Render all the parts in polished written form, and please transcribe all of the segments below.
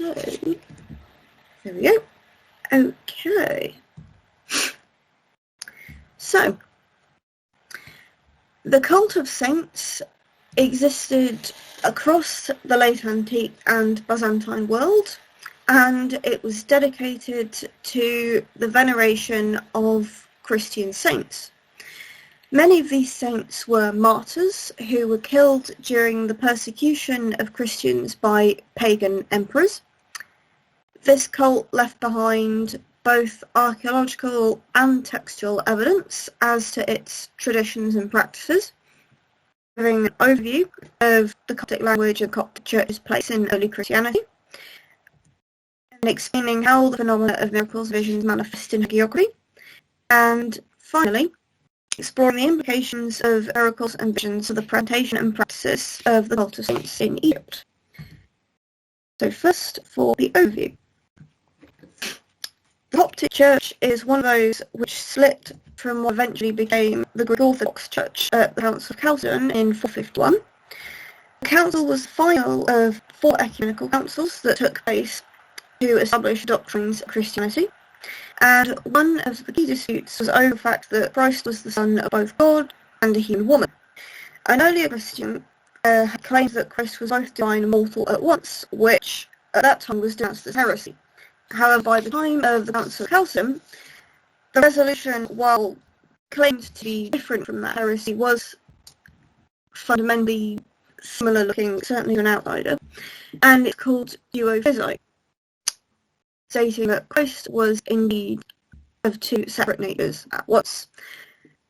So, there we go. Okay. So, the cult of saints existed across the late antique and Byzantine world, and it was dedicated to the veneration of Christian saints. Many of these saints were martyrs who were killed during the persecution of Christians by pagan emperors. This cult left behind both archaeological and textual evidence as to its traditions and practices, giving an overview of the Coptic language and Coptic Church's place in early Christianity, and explaining how the phenomena of miracles and visions manifest in hagiography, and finally, exploring the implications of miracles and visions of the presentation and practices of the cult of saints in Egypt. So first, for the overview. The Coptic Church is one of those which split from what eventually became the Greek Orthodox Church at the Council of Chalcedon in 451. The council was the final of 4 ecumenical councils that took place to establish doctrines of Christianity, and one of the key disputes was over the fact that Christ was the son of both God and a human woman. An earlier Christian had claimed that Christ was both divine and mortal at once, which at that time was denounced as heresy. However, by the time of the Council of Chalcedon, the resolution, while claimed to be different from that heresy, was fundamentally similar looking, certainly to an outsider, and it's called duophysite, stating that Christ was indeed of 2 separate natures at once.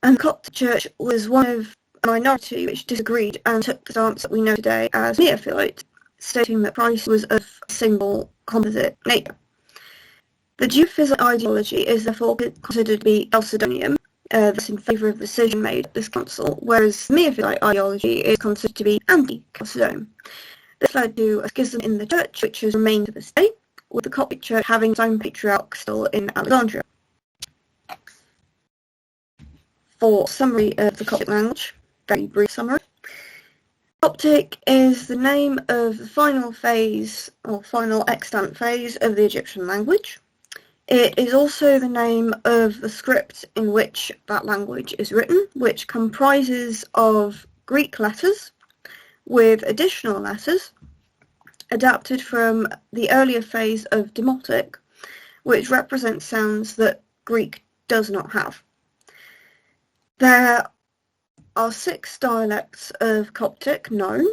And the Coptic Church was one of a minority which disagreed and took the stance that we know today as neophilite, stating that Christ was of a single composite nature. The duophysite ideology is therefore considered to be Chalcedonian, thus in favour of the decision made at this council, whereas the neophilite ideology is considered to be anti-Chalcedonian. This led to a schism in the church, which has remained to this day, with the Coptic Church having its own patriarch still in Alexandria. For summary of the Coptic language, very brief summary. Coptic is the name of the final phase, or final extant phase of the Egyptian language. It is also the name of the script in which that language is written, which comprises of Greek letters with additional letters adapted from the earlier phase of Demotic, which represents sounds that Greek does not have. There are 6 dialects of Coptic known.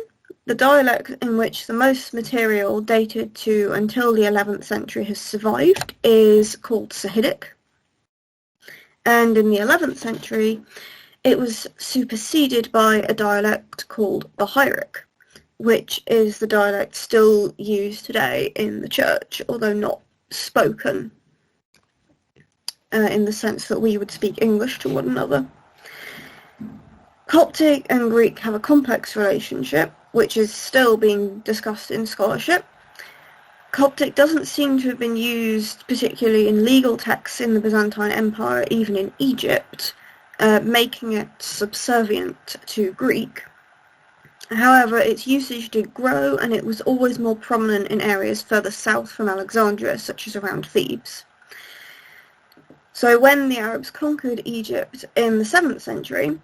The dialect in which the most material dated to until the 11th century has survived is called Sahidic, and in the 11th century it was superseded by a dialect called Bahiric, which is the dialect still used today in the church, although not spoken in the sense that we would speak English to one another. Coptic and Greek have a complex relationship, which is still being discussed in scholarship. Coptic doesn't seem to have been used particularly in legal texts in the Byzantine Empire, even in Egypt, making it subservient to Greek. However, its usage did grow, and it was always more prominent in areas further south from Alexandria, such as around Thebes. So when the Arabs conquered Egypt in the 7th century,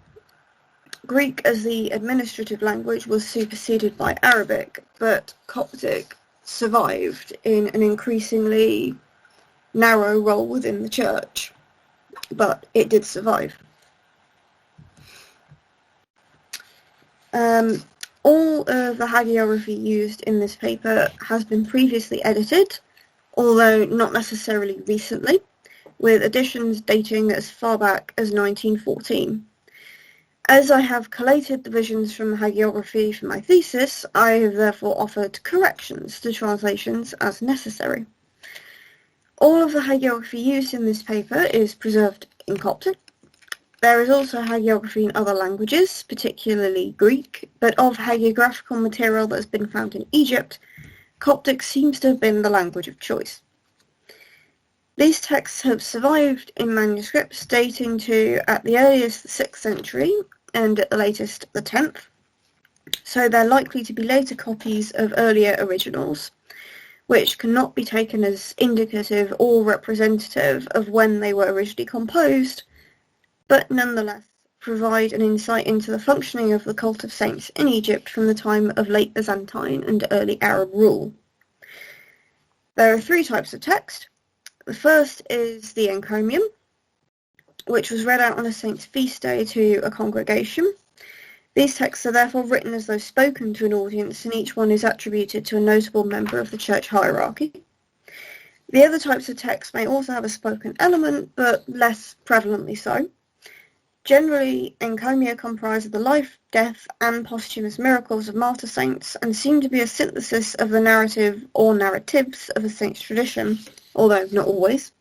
Greek as the administrative language was superseded by Arabic, but Coptic survived in an increasingly narrow role within the church, but it did survive. All of the hagiography used in this paper has been previously edited, although not necessarily recently, with additions dating as far back as 1914. As I have collated the visions from hagiography for my thesis, I have therefore offered corrections to translations as necessary. All of the hagiography used in this paper is preserved in Coptic. There is also hagiography in other languages, particularly Greek, but of hagiographical material that has been found in Egypt, Coptic seems to have been the language of choice. These texts have survived in manuscripts dating to, at the earliest, the 6th century, and at the latest, the 10th. So they're likely to be later copies of earlier originals, which cannot be taken as indicative or representative of when they were originally composed, but nonetheless provide an insight into the functioning of the cult of saints in Egypt from the time of late Byzantine and early Arab rule. There are three types of text. The first is the encomium, which was read out on a saint's feast day to a congregation. These texts are therefore written as though spoken to an audience, and each one is attributed to a notable member of the church hierarchy. The other types of text may also have a spoken element, but less prevalently so. Generally, encomia comprise the life, death, and posthumous miracles of martyr saints, and seem to be a synthesis of the narrative or narratives of a saint's tradition, although not always,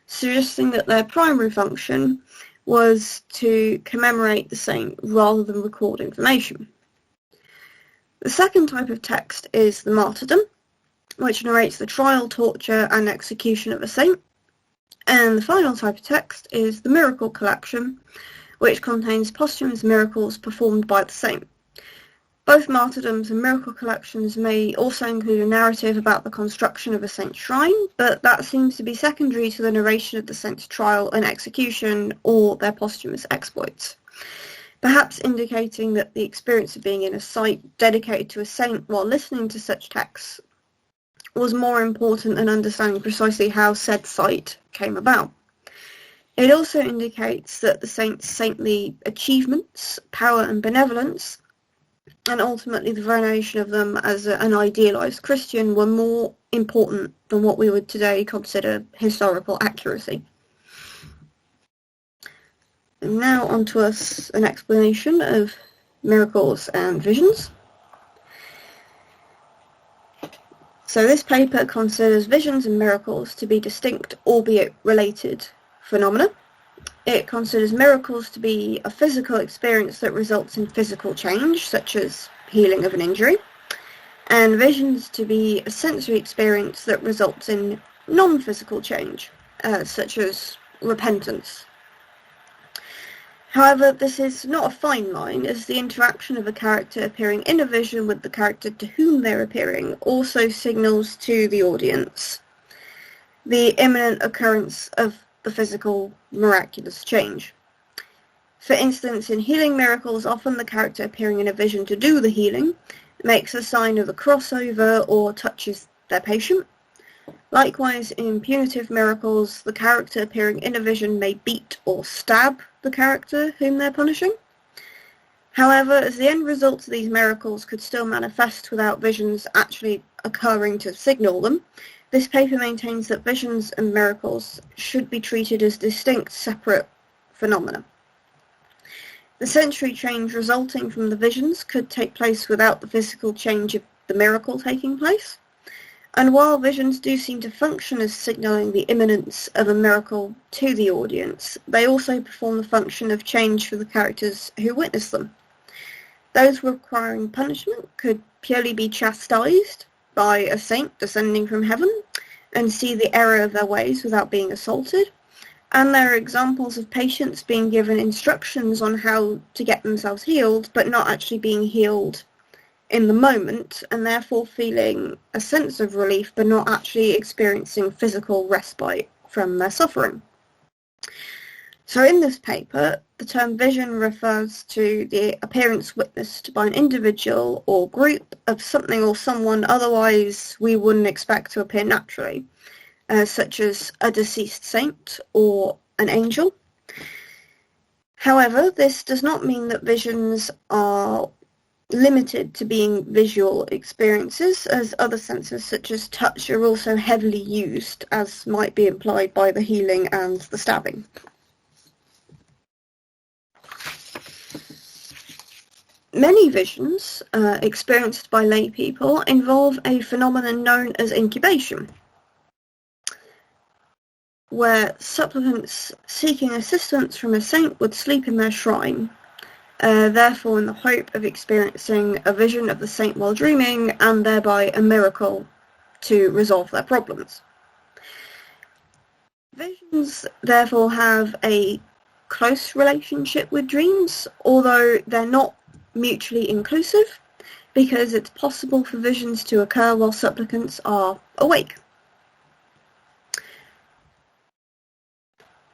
suggesting that their primary function was to commemorate the saint rather than record information. The second type of text is the martyrdom, which narrates the trial, torture, and execution of a saint. And the final type of text is the miracle collection, which contains posthumous miracles performed by the saint. Both martyrdoms and miracle collections may also include a narrative about the construction of a saint's shrine, but that seems to be secondary to the narration of the saint's trial and execution or their posthumous exploits, perhaps indicating that the experience of being in a site dedicated to a saint while listening to such texts was more important than understanding precisely how said site came about. It also indicates that the saint's saintly achievements, power and benevolence, and ultimately the veneration of them as an idealised Christian, were more important than what we would today consider historical accuracy. And now on to an explanation of miracles and visions. So this paper considers visions and miracles to be distinct, albeit related, phenomena. It considers miracles to be a physical experience that results in physical change, such as healing of an injury, and visions to be a sensory experience that results in non-physical change, such as repentance. However, this is not a fine line, as the interaction of a character appearing in a vision with the character to whom they're appearing also signals to the audience the imminent occurrence of the physical miraculous change. For instance, in healing miracles, often the character appearing in a vision to do the healing makes a sign of a crossover or touches their patient. Likewise, in punitive miracles, the character appearing in a vision may beat or stab the character whom they're punishing. However, as the end results of these miracles could still manifest without visions actually occurring to signal them, this paper maintains that visions and miracles should be treated as distinct, separate phenomena. The sensory change resulting from the visions could take place without the physical change of the miracle taking place. And while visions do seem to function as signalling the imminence of a miracle to the audience, they also perform the function of change for the characters who witness them. Those requiring punishment could purely be chastised by a saint descending from heaven and see the error of their ways without being assaulted. And there are examples of patients being given instructions on how to get themselves healed, but not actually being healed in the moment, and therefore feeling a sense of relief, but not actually experiencing physical respite from their suffering. So in this paper, the term vision refers to the appearance witnessed by an individual or group of something or someone otherwise we wouldn't expect to appear naturally, such as a deceased saint or an angel. However, this does not mean that visions are limited to being visual experiences, as other senses such as touch are also heavily used, as might be implied by the healing and the stabbing. Many visions experienced by lay people involve a phenomenon known as incubation, where supplicants seeking assistance from a saint would sleep in their shrine, therefore in the hope of experiencing a vision of the saint while dreaming, and thereby a miracle to resolve their problems. Visions therefore have a close relationship with dreams, although they're not mutually inclusive, because it's possible for visions to occur while supplicants are awake.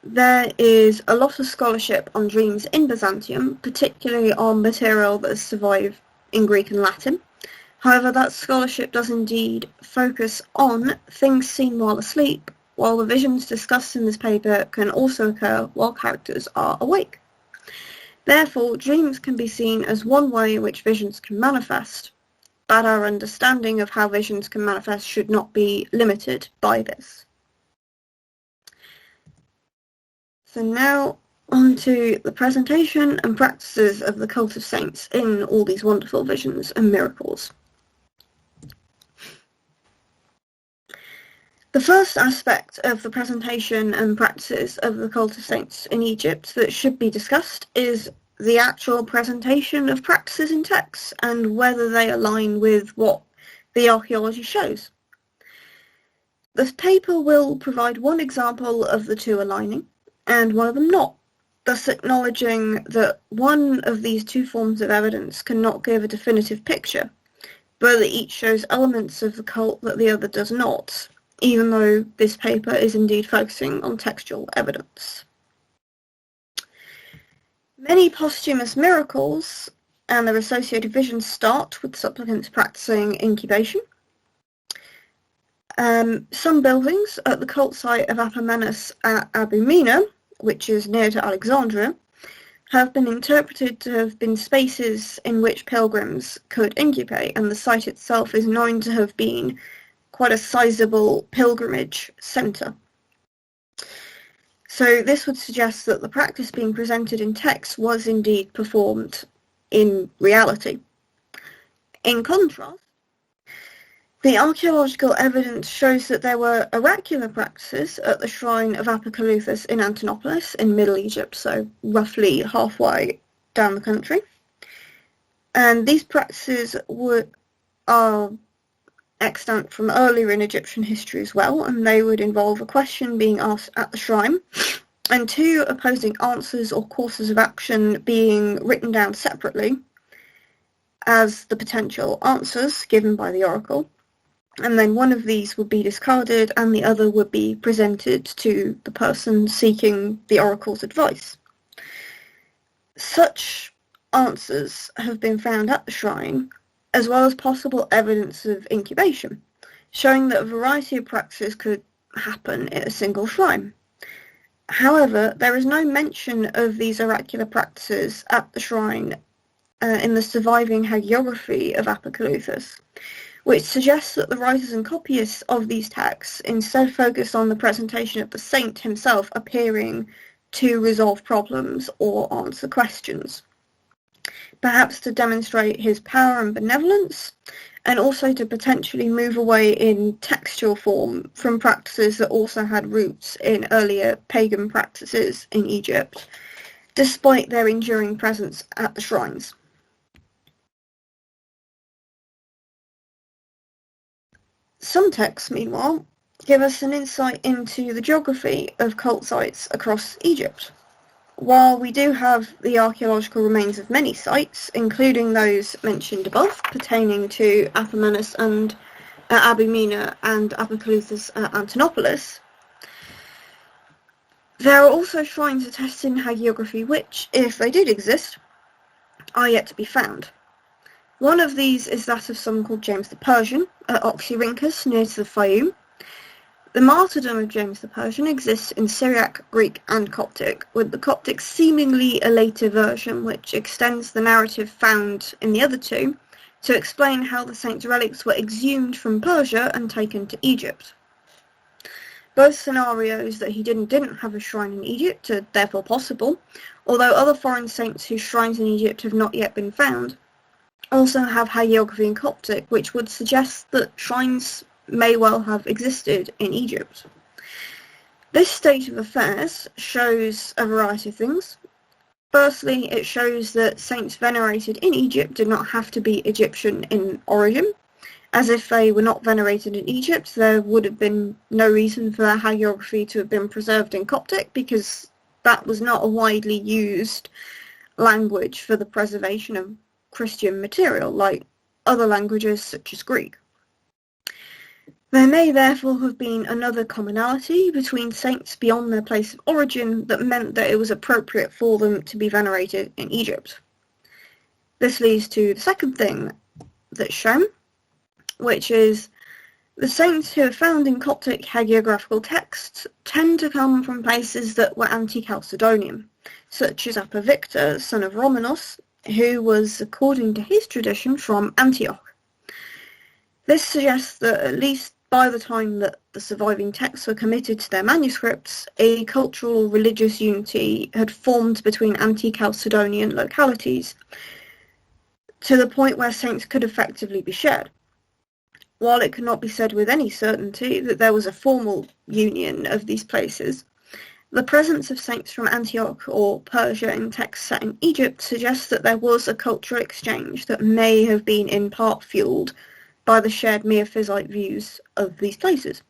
There is a lot of scholarship on dreams in Byzantium, particularly on material that has survived in Greek and Latin. However, that scholarship does indeed focus on things seen while asleep, while the visions discussed in this paper can also occur while characters are awake. Therefore, dreams can be seen as one way in which visions can manifest, but our understanding of how visions can manifest should not be limited by this. So now on to the presentation and practices of the cult of saints in all these wonderful visions and miracles. The first aspect of the presentation and practices of the cult of saints in Egypt that should be discussed is the actual presentation of practices in texts and whether they align with what the archaeology shows. This paper will provide one example of the two aligning and one of them not, thus acknowledging that one of these two forms of evidence cannot give a definitive picture, but that each shows elements of the cult that the other does not, even though this paper is indeed focusing on textual evidence. Many posthumous miracles and their associated visions start with supplicants practicing incubation. Some buildings at the cult site of Apomenos at Abu Mina, which is near to Alexandria, have been interpreted to have been spaces in which pilgrims could incubate, and the site itself is known to have been quite a sizable pilgrimage centre. So this would suggest that the practice being presented in text was indeed performed in reality. In contrast, the archaeological evidence shows that there were oracular practices at the shrine of Apokolitos in Antinopolis in Middle Egypt, so roughly halfway down the country. And these practices are extant from earlier in Egyptian history as well, and they would involve a question being asked at the shrine and two opposing answers or courses of action being written down separately as the potential answers given by the oracle, and then one of these would be discarded and the other would be presented to the person seeking the oracle's advice. Such answers have been found at the shrine, as well as possible evidence of incubation, showing that a variety of practices could happen at a single shrine. However, there is no mention of these oracular practices at the shrine in the surviving hagiography of Apokolitos, which suggests that the writers and copyists of these texts instead focus on the presentation of the saint himself appearing to resolve problems or answer questions, perhaps to demonstrate his power and benevolence, and also to potentially move away in textual form from practices that also had roots in earlier pagan practices in Egypt, despite their enduring presence at the shrines. Some texts, meanwhile, give us an insight into the geography of cult sites across Egypt. While we do have the archaeological remains of many sites, including those mentioned above, pertaining to Apomenos and Abu Mina and Apokolitos at Antinopolis, there are also shrines attesting hagiography which, if they did exist, are yet to be found. One of these is that of someone called James the Persian at Oxyrhynchus near to the Fayum. The martyrdom of James the Persian exists in Syriac, Greek and Coptic, with the Coptic seemingly a later version which extends the narrative found in the other two to explain how the saint's relics were exhumed from Persia and taken to Egypt. Both scenarios that he did and didn't have a shrine in Egypt are therefore possible, although other foreign saints whose shrines in Egypt have not yet been found also have hagiography in Coptic, which would suggest that shrines may well have existed in Egypt. This state of affairs shows a variety of things. Firstly, it shows that saints venerated in Egypt did not have to be Egyptian in origin, as if they were not venerated in Egypt, there would have been no reason for their hagiography to have been preserved in Coptic, because that was not a widely used language for the preservation of Christian material like other languages such as Greek. There may therefore have been another commonality between saints beyond their place of origin that meant that it was appropriate for them to be venerated in Egypt. This leads to the second thing that's shown, which is the saints who are found in Coptic hagiographical texts tend to come from places that were anti-Chalcedonian, such as Appa Victor, son of Romanos, who was, according to his tradition, from Antioch. This suggests that at least by the time that the surviving texts were committed to their manuscripts, a cultural or religious unity had formed between anti-Chalcedonian localities, to the point where saints could effectively be shared. While it cannot be said with any certainty that there was a formal union of these places, the presence of saints from Antioch or Persia in texts set in Egypt suggests that there was a cultural exchange that may have been in part fueled by the shared Miaphysite views of these places.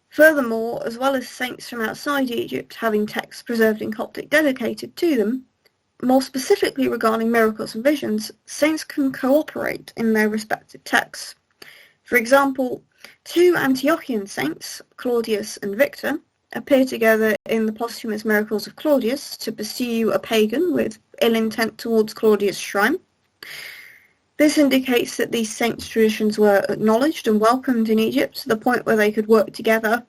Furthermore, as well as saints from outside Egypt having texts preserved in Coptic dedicated to them, more specifically regarding miracles and visions, saints can cooperate in their respective texts. For example, two Antiochian saints, Claudius and Victor, appear together in the posthumous miracles of Claudius to pursue a pagan with ill intent towards Claudius' shrine. This indicates that these saints' traditions were acknowledged and welcomed in Egypt to the point where they could work together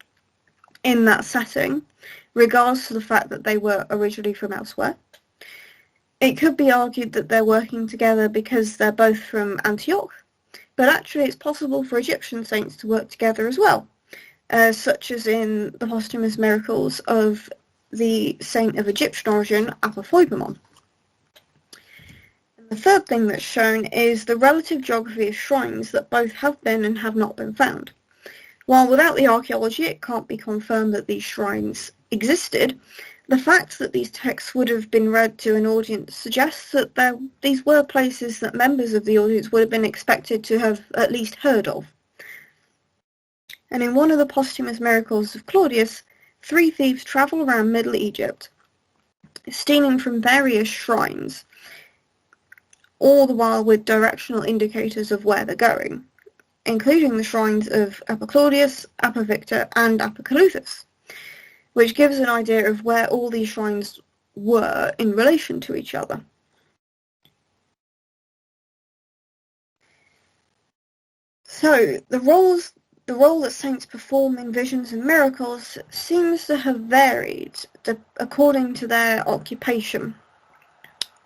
in that setting, regardless of the fact that they were originally from elsewhere. It could be argued that they're working together because they're both from Antioch, but actually it's possible for Egyptian saints to work together as well, such as in the posthumous miracles of the saint of Egyptian origin, Apophoibamon. The third thing that's shown is the relative geography of shrines that both have been and have not been found. While without the archaeology it can't be confirmed that these shrines existed, the fact that these texts would have been read to an audience suggests that these were places that members of the audience would have been expected to have at least heard of. And in one of the posthumous miracles of Claudius, 3 thieves travel around Middle Egypt, stealing from various shrines, all the while with directional indicators of where they're going, including the shrines of Appa Claudius, Appa Victor, and Appa Caluthus, which gives an idea of where all these shrines were in relation to each other. So, the role that saints perform in visions and miracles seems to have varied according to their occupation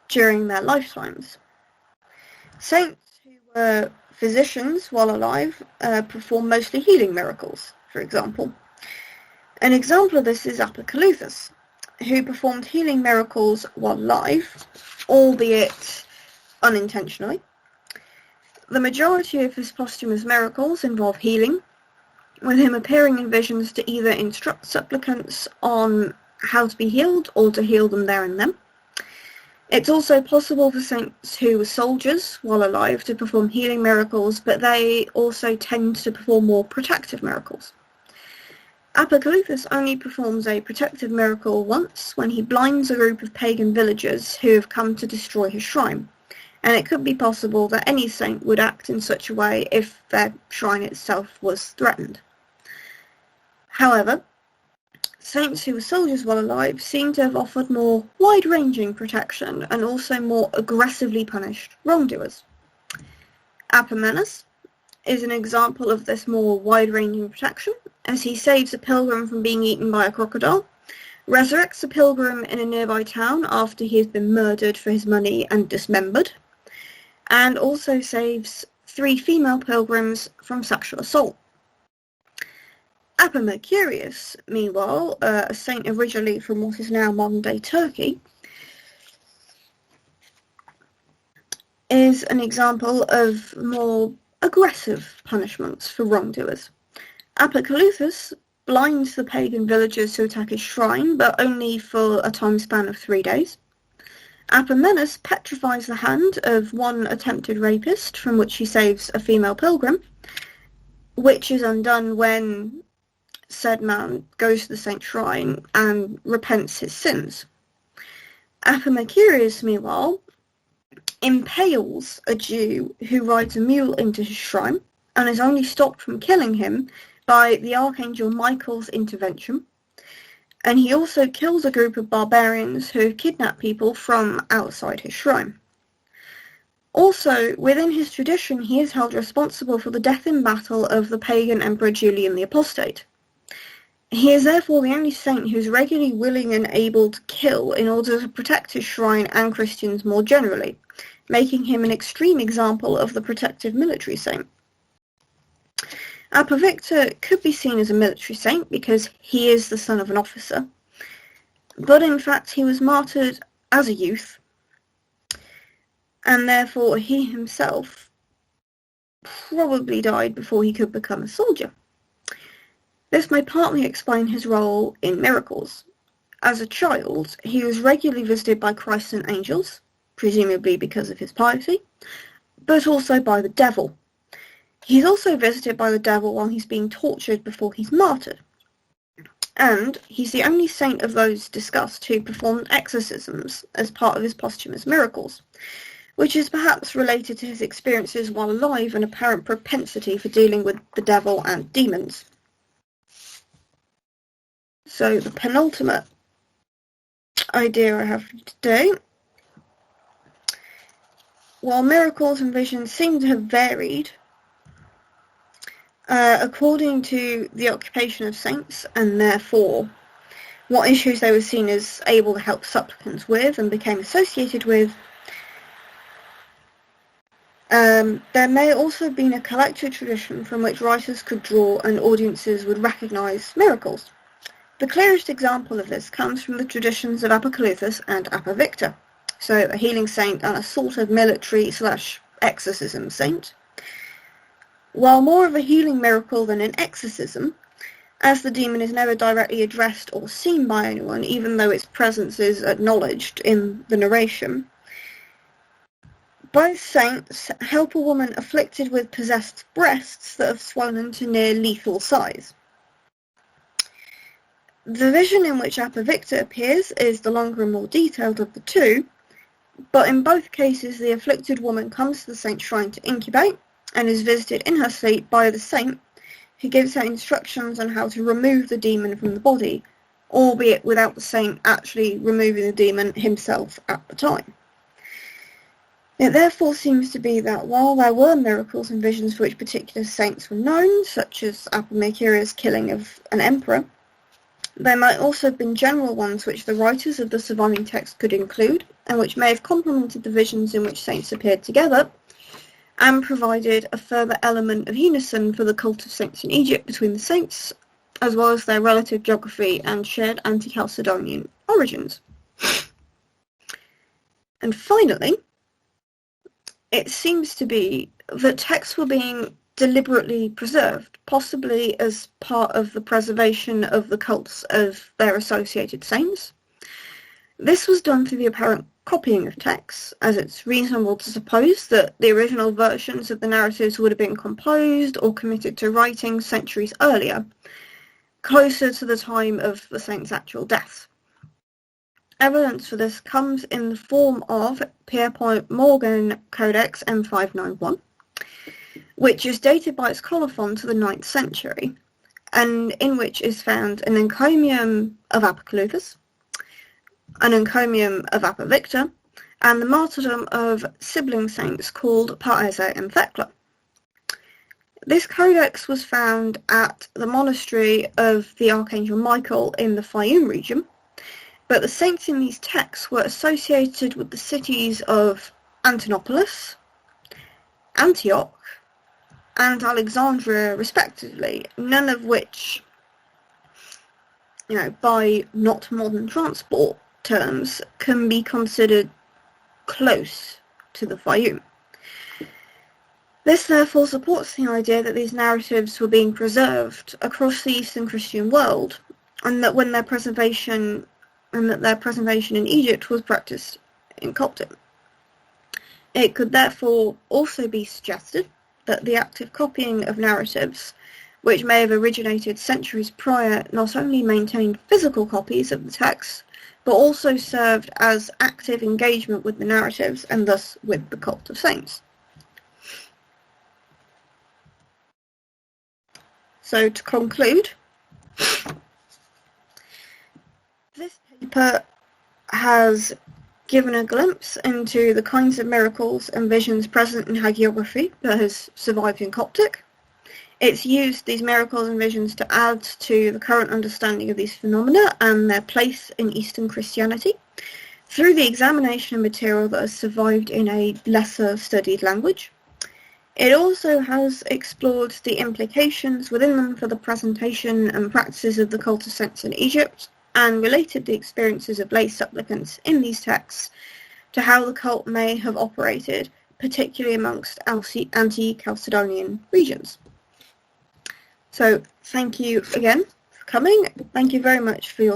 during their lifetimes. Saints who were physicians while alive perform mostly healing miracles, for example. An example of this is Appa Caluthus, who performed healing miracles while alive, albeit unintentionally. The majority of his posthumous miracles involve healing, with him appearing in visions to either instruct supplicants on how to be healed or to heal them there and then. It's also possible for saints who were soldiers while alive to perform healing miracles, but they also tend to perform more protective miracles. Appa Caluthus only performs a protective miracle once, when he blinds a group of pagan villagers who have come to destroy his shrine, and it could be possible that any saint would act in such a way if their shrine itself was threatened. However, saints who were soldiers while alive seem to have offered more wide-ranging protection and also more aggressively punished wrongdoers. Apamenus is an example of this more wide-ranging protection, as he saves a pilgrim from being eaten by a crocodile, resurrects a pilgrim in a nearby town after he has been murdered for his money and dismembered, and also saves 3 female pilgrims from sexual assault. Appa Mercurius, meanwhile, a saint originally from what is now modern-day Turkey, is an example of more aggressive punishments for wrongdoers. Appa Caluthus blinds the pagan villagers who attack his shrine, but only for a time span of 3 days. Apamenus petrifies the hand of one attempted rapist, from which he saves a female pilgrim, which is undone when said man goes to the saint's shrine and repents his sins. Appa Mercurius, meanwhile, impales a Jew who rides a mule into his shrine and is only stopped from killing him by the Archangel Michael's intervention. And he also kills a group of barbarians who have kidnapped people from outside his shrine. Also, within his tradition, he is held responsible for the death in battle of the pagan Emperor Julian the Apostate. He is therefore the only saint who is regularly willing and able to kill in order to protect his shrine and Christians more generally, making him an extreme example of the protective military saint. Apavictor could be seen as a military saint because he is the son of an officer, but in fact he was martyred as a youth, and therefore he himself probably died before he could become a soldier. This may partly explain his role in miracles. As a child, he was regularly visited by Christ and angels, presumably because of his piety, but also by the devil. He's also visited by the devil while he's being tortured before he's martyred. And he's the only saint of those discussed who performed exorcisms as part of his posthumous miracles, which is perhaps related to his experiences while alive and apparent propensity for dealing with the devil and demons. So the penultimate idea I have for today. While miracles and visions seem to have varied, according to the occupation of saints, and therefore what issues they were seen as able to help supplicants with and became associated with, there may also have been a collective tradition from which writers could draw and audiences would recognise miracles. The clearest example of this comes from the traditions of Apokolitos and Apavictor, so a healing saint and a sort of military/exorcism saint. While more of a healing miracle than an exorcism, as the demon is never directly addressed or seen by anyone, even though its presence is acknowledged in the narration, both saints help a woman afflicted with possessed breasts that have swollen to near lethal size. The vision in which Apavictor appears is the longer and more detailed of the two, but in both cases the afflicted woman comes to the saint's shrine to incubate and is visited in her sleep by the saint, who gives her instructions on how to remove the demon from the body, albeit without the saint actually removing the demon himself at the time. It therefore seems to be that while there were miracles and visions for which particular saints were known, such as Apomercuria's killing of an emperor, there might also have been general ones which the writers of the surviving text could include, and which may have complemented the visions in which saints appeared together, and provided a further element of unison for the cult of saints in Egypt between the saints, as well as their relative geography and shared anti-Chalcedonian origins. And finally, it seems to be that texts were being deliberately preserved, possibly as part of the preservation of the cults of their associated saints. This was done through the apparent copying of texts, as it's reasonable to suppose that the original versions of the narratives would have been composed or committed to writing centuries earlier, closer to the time of the saint's actual death. Evidence for this comes in the form of Pierpont Morgan Codex M591, which is dated by its colophon to the 9th century, and in which is found an encomium of Apokolitos, an encomium of Apavictor, and the martyrdom of sibling saints called Paese and Thecla. This codex was found at the monastery of the Archangel Michael in the Fayum region, but the saints in these texts were associated with the cities of Antinopolis, Antioch, and Alexandria respectively, none of which, by not modern transport terms, can be considered close to the Fayum. This therefore supports the idea that these narratives were being preserved across the Eastern Christian world, and that their preservation in Egypt was practiced in Coptic. It could therefore also be suggested that the active copying of narratives, which may have originated centuries prior, not only maintained physical copies of the text, but also served as active engagement with the narratives and thus with the cult of saints. So to conclude, this paper has given a glimpse into the kinds of miracles and visions present in hagiography that has survived in Coptic. It's used these miracles and visions to add to the current understanding of these phenomena and their place in Eastern Christianity through the examination of material that has survived in a lesser studied language. It also has explored the implications within them for the presentation and practices of the cult of saints in Egypt, and related the experiences of lay supplicants in these texts to how the cult may have operated, particularly amongst anti-Chalcedonian regions. So thank you again for coming. Thank you very much for your